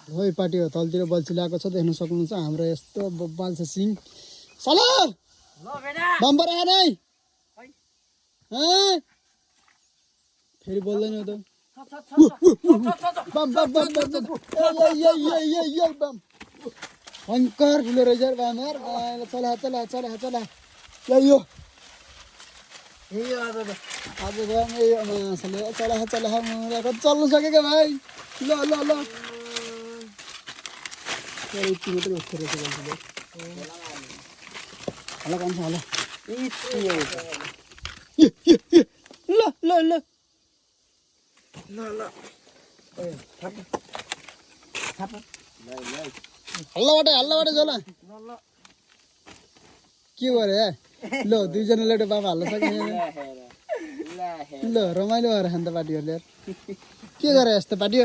हो पार्टी हो तलतिर बल्छी ल्याएको छ देख्न सक्नुहुन्छ हाम्रो यस्तो बाल्छ सिङ सला बम्बर आएन है फेरि बोल्दैन त बम बम बम बम भयङ्कर ठुलो रहेछ बम यार चला चला चला चला यो आज चला चला चल्नु सकेको भाइ ल ल ल यति मात्रै उठ्दो रहेछ होला कान्छ होला ल ल ल हल्लाबाट चला के गरे ल दुईजनाले एउटा बाबा हाल्न सकिँदैन ल रमाइलो भएर खान्छ पार्टीहरूले के गरे यस्तो पार्टी